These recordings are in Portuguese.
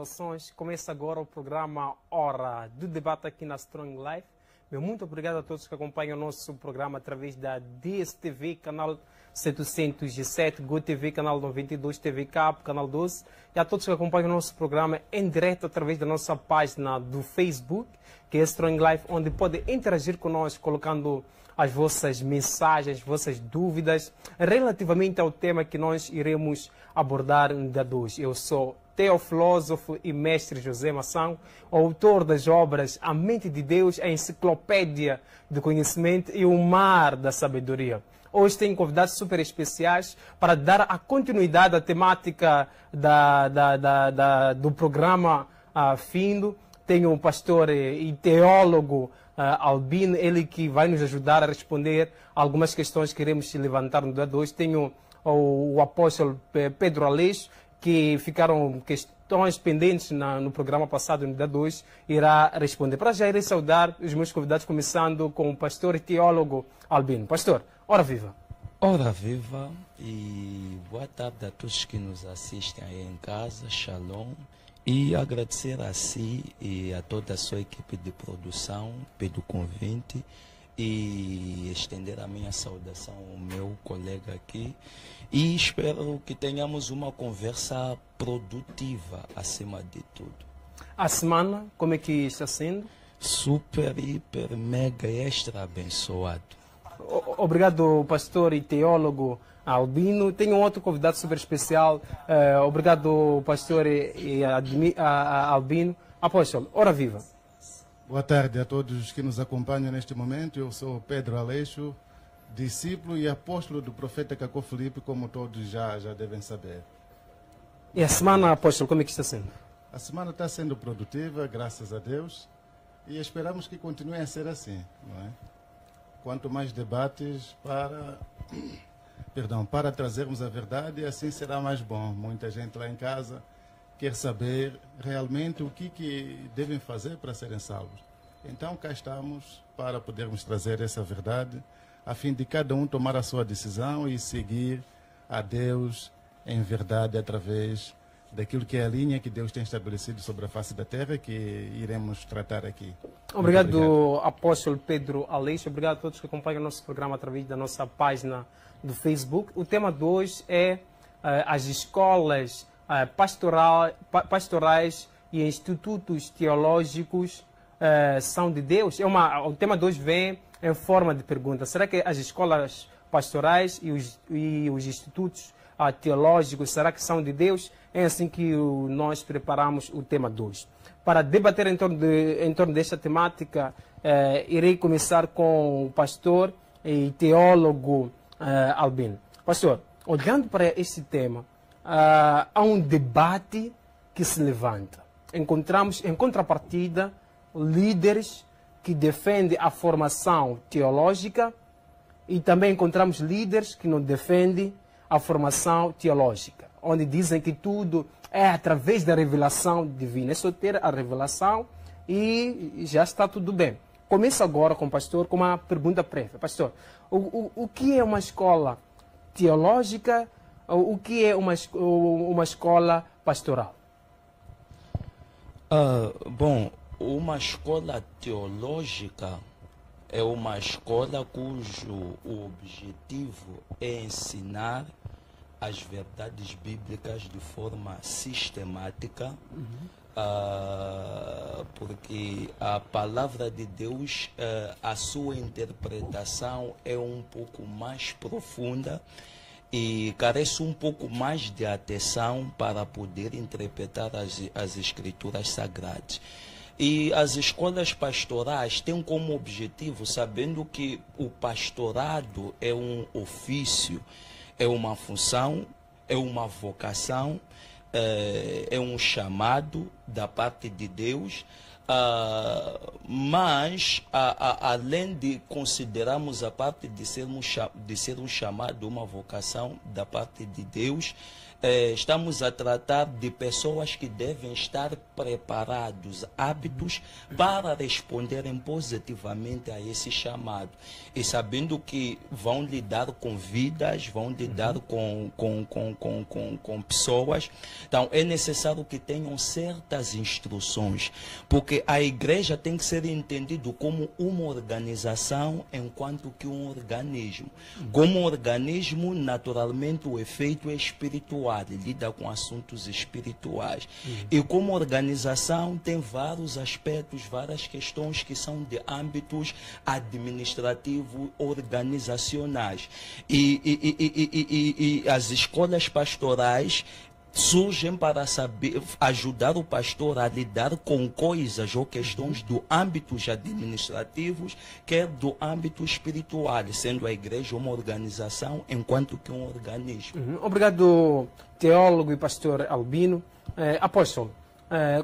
saudações. Começa agora o programa Hora do Debate aqui na Strong Life. Muito obrigado a todos que acompanham o nosso programa através da DSTV, canal 707, GoTV, canal 92, TV Cap, canal 12. E a todos que acompanham o nosso programa em direto através da nossa página do Facebook, que é Strong Life, onde podem interagir conosco colocando as vossas mensagens, vossas dúvidas relativamente ao tema que nós iremos abordar no dia 2. Eu sou teofilósofo e mestre José Mação, autor das obras A Mente de Deus, a Enciclopédia do Conhecimento e o Mar da Sabedoria. Hoje tenho convidados super especiais para dar a continuidade à temática do programa Findo. Tenho o pastor e teólogo Albino, ele que vai nos ajudar a responder algumas questões que iremos levantar no dia 2. Tenho o apóstolo Pedro Aleixo, que ficaram questões pendentes no programa passado, no dia 2, irá responder. Para já irei saudar os meus convidados, começando com o pastor e teólogo Albino. Pastor, ora viva. Ora viva e boa tarde a todos que nos assistem aí em casa, shalom. E agradecer a si e a toda a sua equipe de produção pelo convite e estender a minha saudação ao meu colega aqui. E espero que tenhamos uma conversa produtiva acima de tudo. A semana, como é que está sendo? Super, hiper, mega, extra abençoado. Obrigado, pastor e teólogo Albino. Tenho um outro convidado super especial. Obrigado, pastor e Albino. Apóstolo, ora viva. Boa tarde a todos que nos acompanham neste momento. Eu sou Pedro Aleixo, discípulo e apóstolo do profeta Cacó Filipe, como todos já devem saber. E a semana, apóstolo, como é que está sendo? A semana está sendo produtiva, graças a Deus, e esperamos que continue a ser assim, não é? Quanto mais debates para trazermos a verdade, assim será mais bom. Muita gente lá em casa quer saber realmente o que devem fazer para serem salvos. Então cá estamos para podermos trazer essa verdade, a fim de cada um tomar a sua decisão e seguir a Deus em verdade através daquilo que é a linha que Deus tem estabelecido sobre a face da terra, que iremos tratar aqui. Obrigado, apóstolo Pedro Aleixo. Obrigado a todos que acompanham o nosso programa através da nossa página do Facebook. O tema de hoje é as escolas pastorais e institutos teológicos são de Deus. O tema de hoje vem em forma de pergunta. Será que as escolas pastorais e os institutos teológicos, será que são de Deus? É assim que nós preparamos o tema de hoje. Para debater em torno desta temática, irei começar com o pastor e teólogo Albino. Pastor, olhando para este tema, há um debate que se levanta. Encontramos, em contrapartida, líderes que defendem a formação teológica e também encontramos líderes que não defendem a formação teológica, onde dizem que tudo é através da revelação divina. É só ter a revelação e já está tudo bem. Começo agora com o pastor com uma pergunta prévia. Pastor, o que é uma escola teológica? O que é uma escola pastoral? Bom, uma escola teológica é uma escola cujo objetivo é ensinar as verdades bíblicas de forma sistemática, porque a palavra de Deus, a sua interpretação é um pouco mais profunda e carece um pouco mais de atenção para poder interpretar as escrituras sagradas. E as escolas pastorais têm como objetivo, sabendo que o pastorado é um ofício, é uma função, é uma vocação, é um chamado da parte de Deus, mas além de considerarmos a parte de ser um chamado, uma vocação da parte de Deus, estamos a tratar de pessoas que devem estar preparados, aptos para responderem positivamente a esse chamado. E sabendo que vão lidar com vidas, vão lidar com pessoas. Então, é necessário que tenham certas instruções, porque a igreja tem que ser entendido como uma organização enquanto que um organismo. Como um organismo, naturalmente, o efeito é espiritual, lida com assuntos espirituais. E como organização tem vários aspectos, várias questões que são de âmbitos administrativos, organizacionais. E as escolas pastorais surgem para saber ajudar o pastor a lidar com coisas ou questões do âmbitos administrativos, quer do âmbito espiritual, sendo a igreja uma organização enquanto que um organismo. Obrigado, teólogo e pastor Albino. Apóstolo,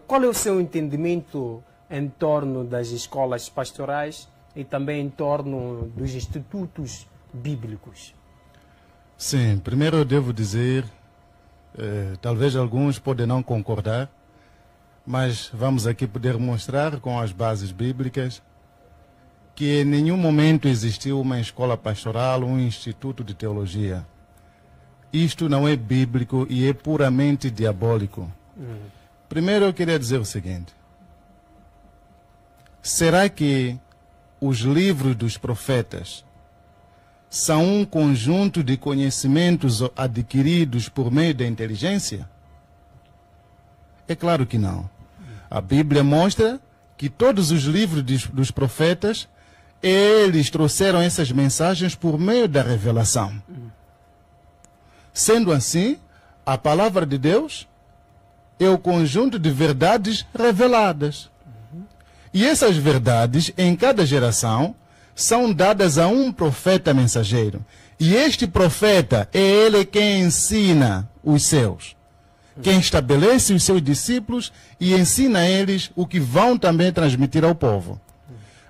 qual é o seu entendimento em torno das escolas pastorais e também em torno dos institutos bíblicos? Sim, primeiro eu devo dizer, talvez alguns podem não concordar, mas vamos aqui poder mostrar com as bases bíblicas que em nenhum momento existiu uma escola pastoral, um instituto de teologia. Isto não é bíblico e é puramente diabólico. Primeiro eu queria dizer o seguinte: será que os livros dos profetas são um conjunto de conhecimentos adquiridos por meio da inteligência? É claro que não. A Bíblia mostra que todos os livros dos profetas, eles trouxeram essas mensagens por meio da revelação. Sendo assim, a palavra de Deus é o conjunto de verdades reveladas. E essas verdades, em cada geração, são dadas a um profeta mensageiro. E este profeta é ele quem ensina os seus. Quem estabelece os seus discípulos e ensina a eles o que vão também transmitir ao povo.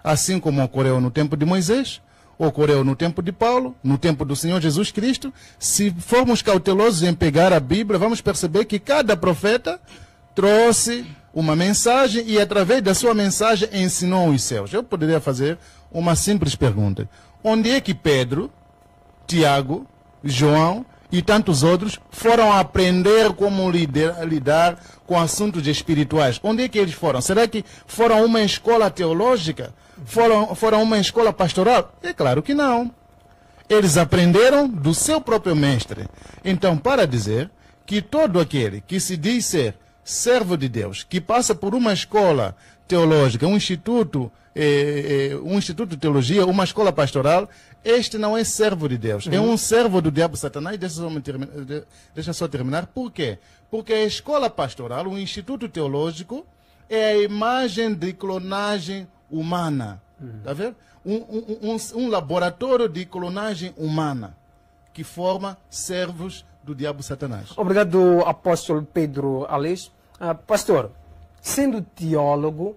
Assim como ocorreu no tempo de Moisés, ocorreu no tempo de Paulo, no tempo do Senhor Jesus Cristo. Se formos cautelosos em pegar a Bíblia, vamos perceber que cada profeta trouxe uma mensagem e através da sua mensagem ensinou os seus. Eu poderia fazer uma simples pergunta: onde é que Pedro, Tiago, João e tantos outros foram aprender como lidar com assuntos espirituais? Onde é que eles foram? Será que foram a uma escola teológica? Foram a uma escola pastoral? É claro que não. Eles aprenderam do seu próprio mestre. Então, para dizer que todo aquele que se diz ser servo de Deus, que passa por uma escola teológica, um instituto de teologia, uma escola pastoral, este não é servo de Deus, é um servo do diabo Satanás. Deixa só terminar. Por quê? Porque a escola pastoral, o instituto teológico, é a imagem de clonagem humana. Tá vendo? Um laboratório de clonagem humana que forma servos do diabo Satanás. Obrigado, apóstolo Pedro Aleixo. Pastor, sendo teólogo,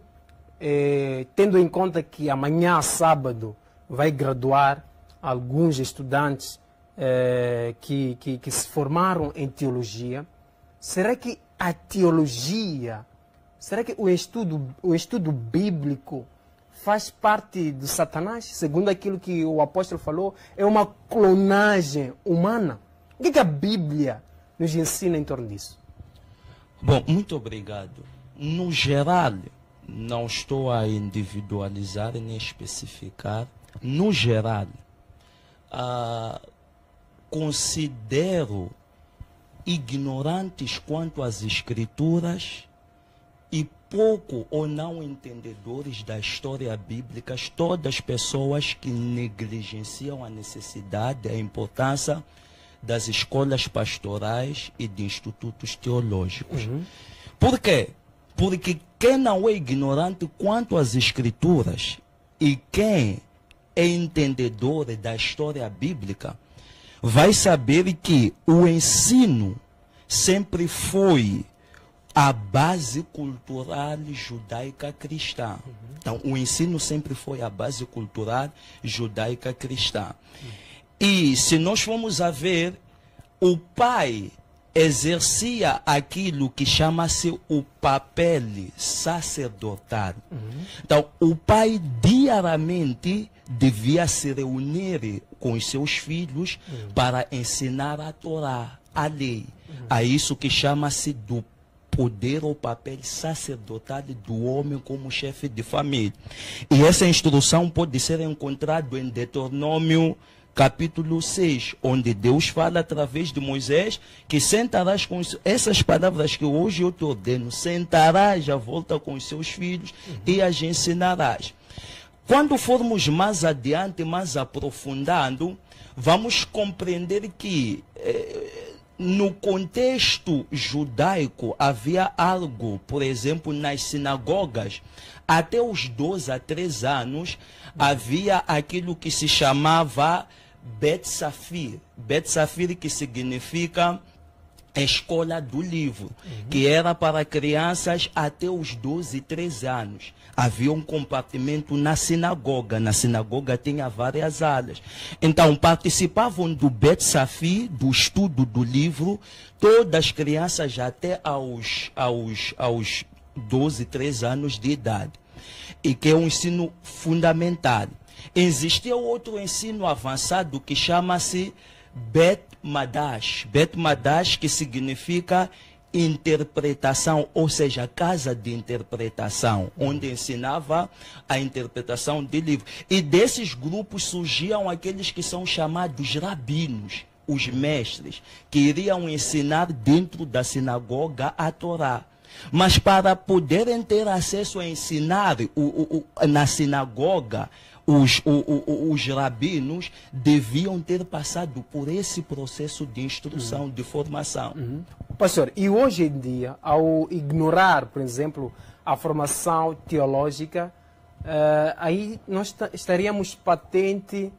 tendo em conta que amanhã, sábado, vai graduar alguns estudantes que se formaram em teologia, será que a teologia, será que o estudo bíblico faz parte do Satanás? Segundo aquilo que o apóstolo falou, é uma clonagem humana. O que a Bíblia nos ensina em torno disso? Bom, muito obrigado. No geral, não estou a individualizar nem especificar. No geral, considero ignorantes quanto às escrituras e pouco ou não entendedores da história bíblica todas as pessoas que negligenciam a necessidade, a importância das escolas pastorais e de institutos teológicos. Por quê? Porque quem não é ignorante quanto às escrituras e quem é entendedor da história bíblica vai saber que o ensino sempre foi a base cultural judaica cristã. Então, o ensino sempre foi a base cultural judaica cristã. E se nós formos a ver, o pai exercia aquilo que chama-se o papel sacerdotal. Então, o pai diariamente devia se reunir com os seus filhos para ensinar a Torá, a lei. A isso que chama-se do poder ou papel sacerdotal do homem como chefe de família. E essa instrução pode ser encontrada em Deuteronômio capítulo 6, onde Deus fala através de Moisés que sentarás com essas palavras que hoje eu te ordeno, sentarás à volta com os seus filhos e as ensinarás. Quando formos mais adiante, mais aprofundando, vamos compreender que no contexto judaico havia algo, por exemplo, nas sinagogas, até os 12 a 13 anos, havia aquilo que se chamava Bet Safir. Bet Safir, que significa escola do livro, que era para crianças até os 12 e 13 anos. Havia um compartimento na sinagoga. Na sinagoga tinha várias alas. Então, participavam do Bet Safir, do estudo do livro, todas as crianças até aos 12, 13 anos de idade. E que é um ensino fundamental. Existia outro ensino avançado que chama-se Bet Madash. Bet Madash, que significa interpretação, ou seja, casa de interpretação, onde ensinava a interpretação de livros. E desses grupos surgiam aqueles que são chamados rabinos, os mestres, que iriam ensinar dentro da sinagoga a Torá. Mas para poderem ter acesso a ensinar na sinagoga, os rabinos deviam ter passado por esse processo de instrução, de formação. Pastor, e hoje em dia, ao ignorar, por exemplo, a formação teológica, aí nós estaríamos patente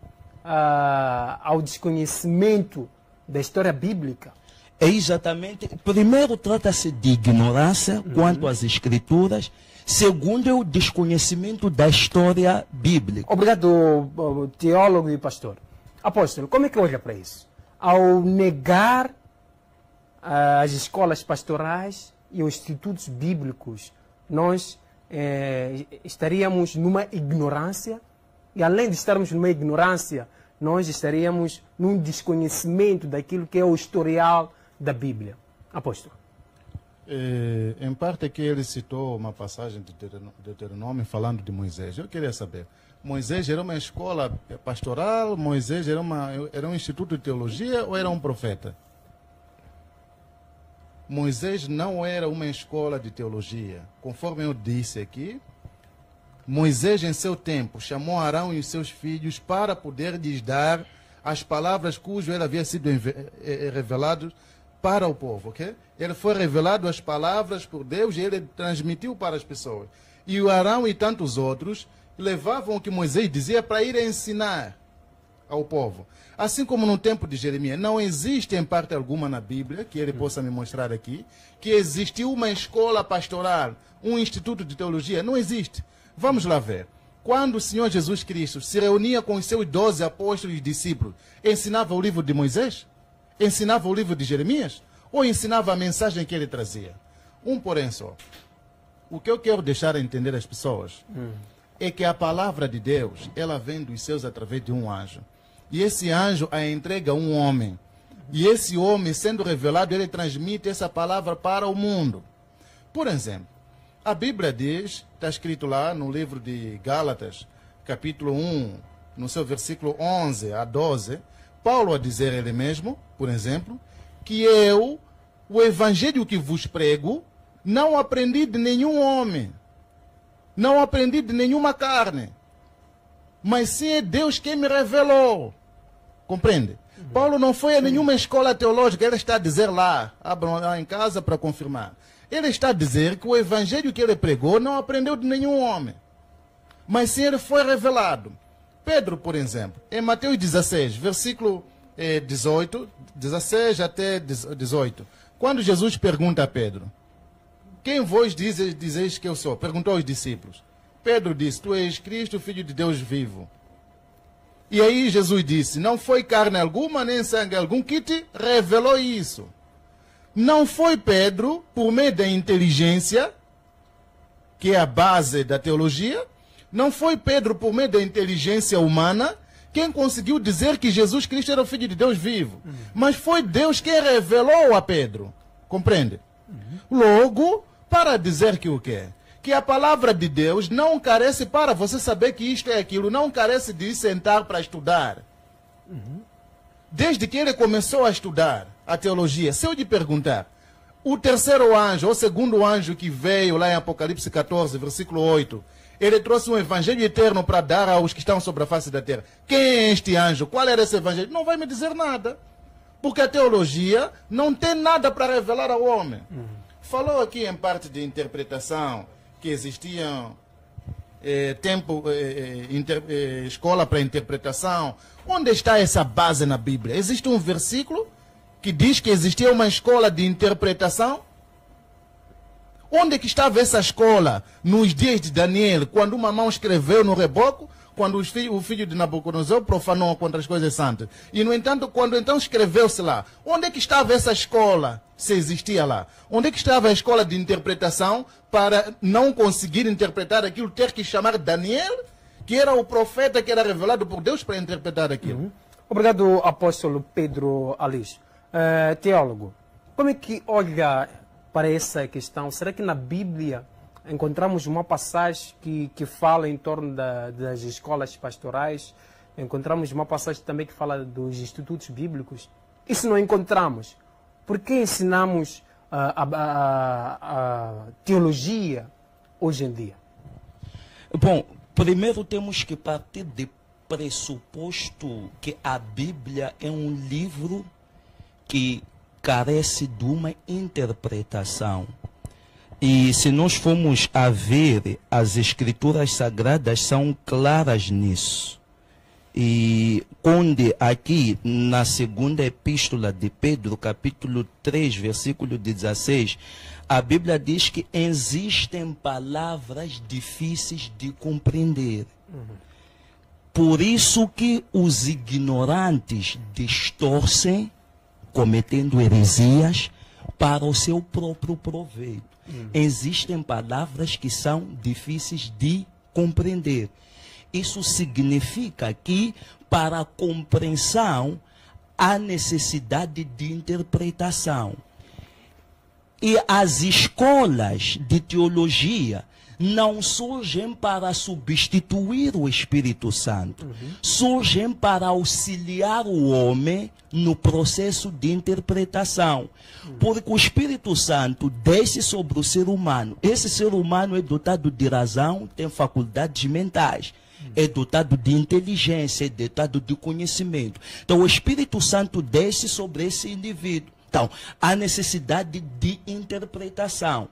ao desconhecimento da história bíblica. É exatamente. Primeiro, trata-se de ignorância quanto às escrituras. Segundo, é o desconhecimento da história bíblica. Obrigado, teólogo e pastor. Apóstolo, como é que olha para isso? Ao negar as escolas pastorais e os institutos bíblicos, nós estaríamos numa ignorância, e além de estarmos numa ignorância, nós estaríamos num desconhecimento daquilo que é o historial da Bíblia. Apóstolo. Em parte aqui ele citou uma passagem de Deuteronômio falando de Moisés. Eu queria saber, Moisés era uma escola pastoral, Moisés era um instituto de teologia ou era um profeta? Moisés não era uma escola de teologia. Conforme eu disse aqui, Moisés em seu tempo chamou Arão e os seus filhos para poder lhes dar as palavras cujo ele havia sido revelado para o povo, ok? Ele foi revelado as palavras por Deus e ele transmitiu para as pessoas. E o Arão e tantos outros levavam o que Moisés dizia para ir ensinar ao povo. Assim como no tempo de Jeremias, não existe em parte alguma na Bíblia, que ele possa me mostrar aqui, que existiu uma escola pastoral, um instituto de teologia. Não existe. Vamos lá ver. Quando o Senhor Jesus Cristo se reunia com os seus 12 apóstolos e discípulos, ensinava o livro de Moisés? Ensinava o livro de Jeremias? Ou ensinava a mensagem que ele trazia? Porém só. O que eu quero deixar a entender às pessoas é que a palavra de Deus, ela vem dos céus através de um anjo. E esse anjo a entrega a um homem. E esse homem, sendo revelado, ele transmite essa palavra para o mundo. Por exemplo, a Bíblia diz, está escrito lá no livro de Gálatas, capítulo 1, no seu versículo 11 a 12, Paulo a dizer ele mesmo, por exemplo, que eu, o evangelho que vos prego, não aprendi de nenhum homem, não aprendi de nenhuma carne, mas sim é Deus quem me revelou. Compreende? Paulo não foi a nenhuma escola teológica, ele está a dizer lá, abram lá em casa para confirmar. Ele está a dizer que o evangelho que ele pregou não aprendeu de nenhum homem, mas sim ele foi revelado. Pedro, por exemplo, em Mateus 16, versículo 16 até 18, quando Jesus pergunta a Pedro, quem vós dizeis que eu sou? Perguntou aos discípulos. Pedro disse, tu és Cristo, Filho de Deus vivo. E aí Jesus disse, não foi carne alguma, nem sangue algum que te revelou isso, Não foi Pedro, por meio da inteligência, que é a base da teologia, não foi Pedro, por meio da inteligência humana, quem conseguiu dizer que Jesus Cristo era o Filho de Deus vivo. Mas foi Deus que revelou a Pedro. Compreende? Logo, para dizer que o quê? Que a palavra de Deus não carece, para você saber que isto é aquilo, não carece de sentar para estudar. Desde que ele começou a estudar a teologia, se eu lhe perguntar, o terceiro anjo, ou segundo anjo que veio lá em Apocalipse 14, versículo 8, ele trouxe um evangelho eterno para dar aos que estão sobre a face da terra. Quem é este anjo? Qual era esse evangelho? Não vai me dizer nada. Porque a teologia não tem nada para revelar ao homem. Falou aqui em parte de interpretação que existiam escola para interpretação. Onde está essa base na Bíblia? Existe um versículo que diz que existia uma escola de interpretação? Onde que estava essa escola nos dias de Daniel, quando uma mão escreveu no reboco, quando o filho de Nabucodonosor profanou contra as coisas santas? E, no entanto, quando então escreveu-se lá, onde é que estava essa escola, se existia lá? Onde é que estava a escola de interpretação para não conseguir interpretar aquilo, ter que chamar Daniel, que era o profeta que era revelado por Deus para interpretar aquilo? Obrigado, apóstolo Pedro Aleixo. Teólogo, como é que olha para essa questão? Será que na Bíblia encontramos uma passagem que fala em torno das escolas pastorais? Encontramos uma passagem também que fala dos institutos bíblicos? E se não encontramos, por que ensinamos a teologia hoje em dia? Bom, primeiro temos que partir de pressuposto que a Bíblia é um livro que carece de uma interpretação. E se nós formos a ver, as escrituras sagradas são claras nisso. E onde aqui na segunda epístola de Pedro, capítulo 3, versículo 16, a Bíblia diz que existem palavras difíceis de compreender. Por isso que os ignorantes distorcem, cometendo heresias para o seu próprio proveito. Existem palavras que são difíceis de compreender. Isso significa que, para a compreensão, há necessidade de interpretação. E as escolas de teologia não surgem para substituir o Espírito Santo. Surgem para auxiliar o homem no processo de interpretação. Porque o Espírito Santo desce sobre o ser humano. Esse ser humano é dotado de razão, tem faculdades mentais. É dotado de inteligência, é dotado de conhecimento. Então o Espírito Santo desce sobre esse indivíduo. Então, há necessidade de interpretação.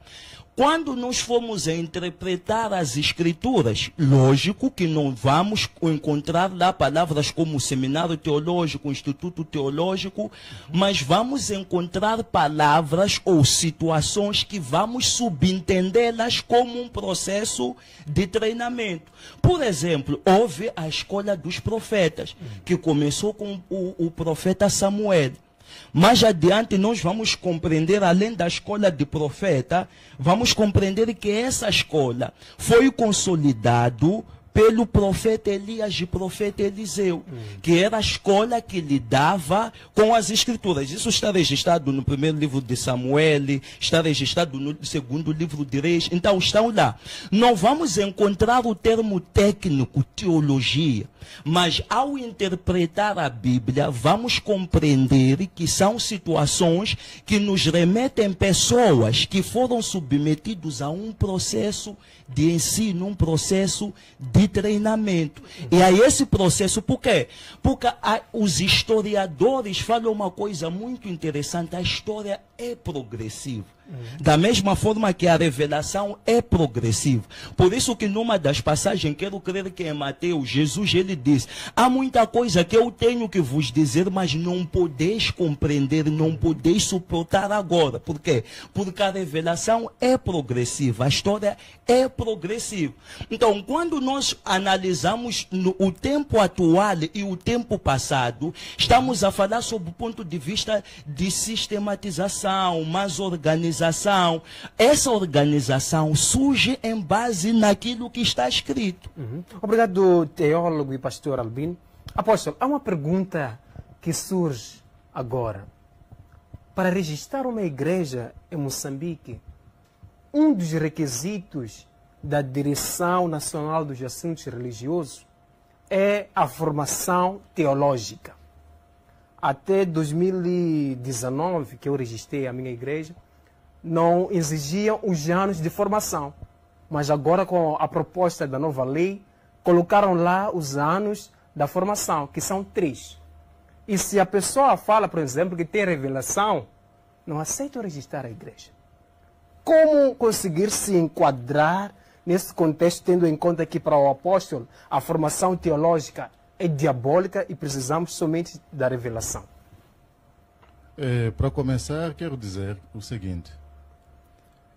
Quando nós formos a interpretar as escrituras, lógico que não vamos encontrar lá palavras como seminário teológico, instituto teológico, mas vamos encontrar palavras ou situações que vamos subentendê-las como um processo de treinamento. Por exemplo, houve a escolha dos profetas, que começou com o profeta Samuel. Mais adiante nós vamos compreender, além da escola de profeta, vamos compreender que essa escola foi consolidado pelo profeta Elias e profeta Eliseu, que era a escola que lidava com as escrituras. Isso está registrado no primeiro livro de Samuel, está registrado no segundo livro de Reis. Então estão lá. Não vamos encontrar o termo técnico, teologia, mas ao interpretar a Bíblia, vamos compreender que são situações que nos remetem pessoas que foram submetidos a um processo de ensino, um processo de treinamento. E a esse processo, por quê? Porque os historiadores falam uma coisa muito interessante: a história é progressiva. Da mesma forma que a revelação é progressiva. Por isso que numa das passagens, quero crer que em Mateus, Jesus ele diz: há muita coisa que eu tenho que vos dizer, mas não podeis compreender, não podeis suportar agora. Por quê? Porque a revelação é progressiva, a história é progressiva. Então, quando nós analisamos o tempo atual e o tempo passado, estamos a falar sob o ponto de vista de sistematização. instituição, mais organização. Essa organização surge em base naquilo que está escrito. Obrigado, teólogo e pastor Albino. Apóstolo, há uma pergunta que surge agora. Para registrar uma igreja em Moçambique, um dos requisitos da Direção Nacional dos Assuntos Religiosos é a formação teológica. Até 2019, que eu registrei a minha igreja, não exigiam os anos de formação. Mas agora, com a proposta da nova lei, colocaram lá os anos da formação, que são 3. E se a pessoa fala, por exemplo, que tem revelação, não aceita registrar a igreja. Como conseguir se enquadrar nesse contexto, tendo em conta que para o apóstolo a formação teológica é diabólica e precisamos somente da revelação? Para começar, quero dizer o seguinte.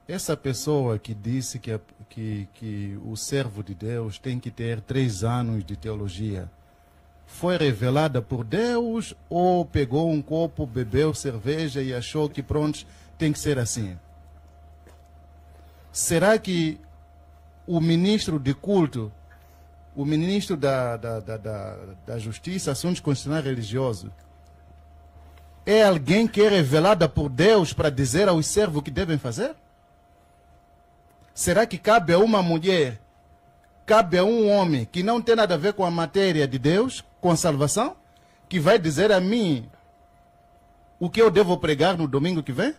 Essa pessoa que disse que o servo de Deus tem que ter 3 anos de teologia, foi revelada por Deus ou pegou um copo, bebeu cerveja e achou que pronto, tem que ser assim? Será que o ministro de culto, o ministro da Justiça, Assuntos Constitucionais e Religiosos, é alguém que é revelada por Deus para dizer aos servos o que devem fazer? Será que cabe a uma mulher, cabe a um homem que não tem nada a ver com a matéria de Deus, com a salvação, que vai dizer a mim o que eu devo pregar no domingo que vem?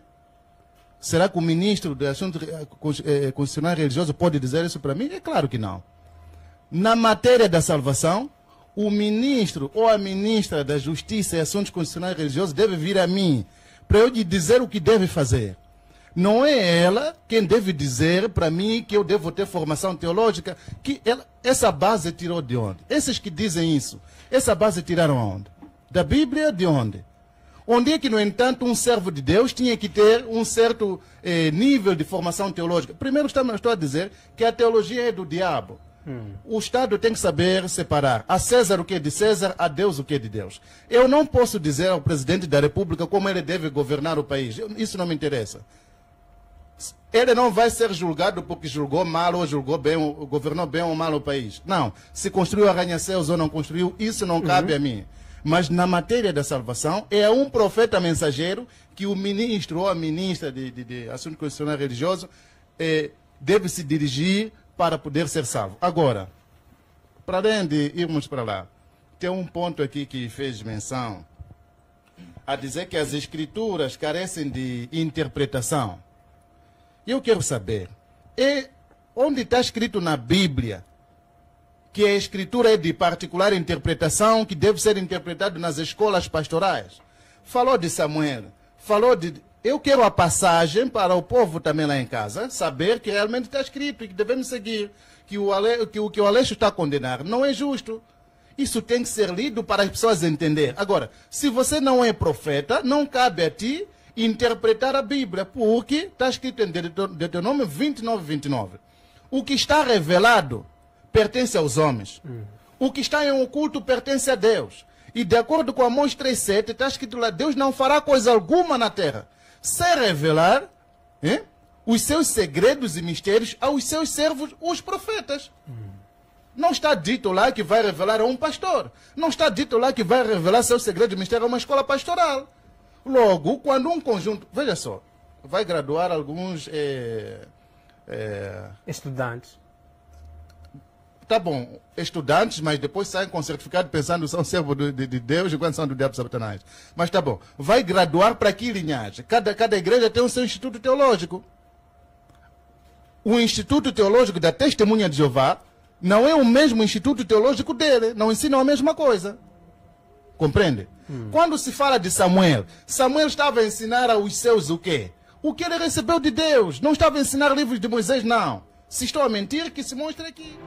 Será que o ministro de Assuntos Constitucionais e Religiosos pode dizer isso para mim? É claro que não. Na matéria da salvação, o ministro ou a ministra da Justiça e Assuntos Constitucionais e Religiosos deve vir a mim para eu lhe dizer o que deve fazer. Não é ela quem deve dizer para mim que eu devo ter formação teológica. Essa base tirou de onde? Esses que dizem isso, essa base tiraram onde? Da Bíblia, de onde? Onde é que, no entanto, um servo de Deus tinha que ter um certo nível de formação teológica? Primeiro, estou a dizer que a teologia é do diabo. O Estado tem que saber separar a César o que é de César, a Deus o que é de Deus. Eu não posso dizer ao presidente da República como ele deve governar o país. Isso não me interessa. Ele não vai ser julgado porque julgou mal ou julgou bem, governou bem ou mal o país. Não. Se construiu arranha-céus ou não construiu, isso não cabe a mim. Mas na matéria da salvação, é um profeta mensageiro que o ministro ou a ministra de Assuntos Constitucionais e Religiosos deve se dirigir para poder ser salvo. Agora, para além de irmos para lá, tem um ponto aqui que fez menção a dizer que as escrituras carecem de interpretação. Eu quero saber, onde está escrito na Bíblia que a escritura é de particular interpretação, que deve ser interpretado nas escolas pastorais? Falou de Samuel, falou de... Eu quero a passagem para o povo também lá em casa, saber que realmente está escrito e que devemos seguir, que o que o Aleixo está a condenar não é justo. Isso tem que ser lido para as pessoas entenderem. Agora, se você não é profeta, não cabe a ti interpretar a Bíblia, porque está escrito em Deuteronômio 29, 29. O que está revelado pertence aos homens. O que está em oculto pertence a Deus. E de acordo com Amós 3,7, está escrito lá, Deus não fará coisa alguma na terra, sem revelar os seus segredos e mistérios aos seus servos, os profetas. Não está dito lá que vai revelar a um pastor. Não está dito lá que vai revelar seus segredos e mistérios a uma escola pastoral. Logo, quando um conjunto... Veja só, vai graduar alguns... estudantes. Tá bom, estudantes, mas depois saem com certificado pensando que são servos de Deus e quando são do diabo Satanás. Mas tá bom, vai graduar para que linhagem? Cada igreja tem o seu instituto teológico. O Instituto Teológico da Testemunha de Jeová não é o mesmo instituto teológico dele, não ensinam a mesma coisa. Compreende? Quando se fala de Samuel, Samuel estava a ensinar aos seus o quê? O que ele recebeu de Deus. Não estava a ensinar livros de Moisés, não. Se estou a mentir, que se mostre aqui.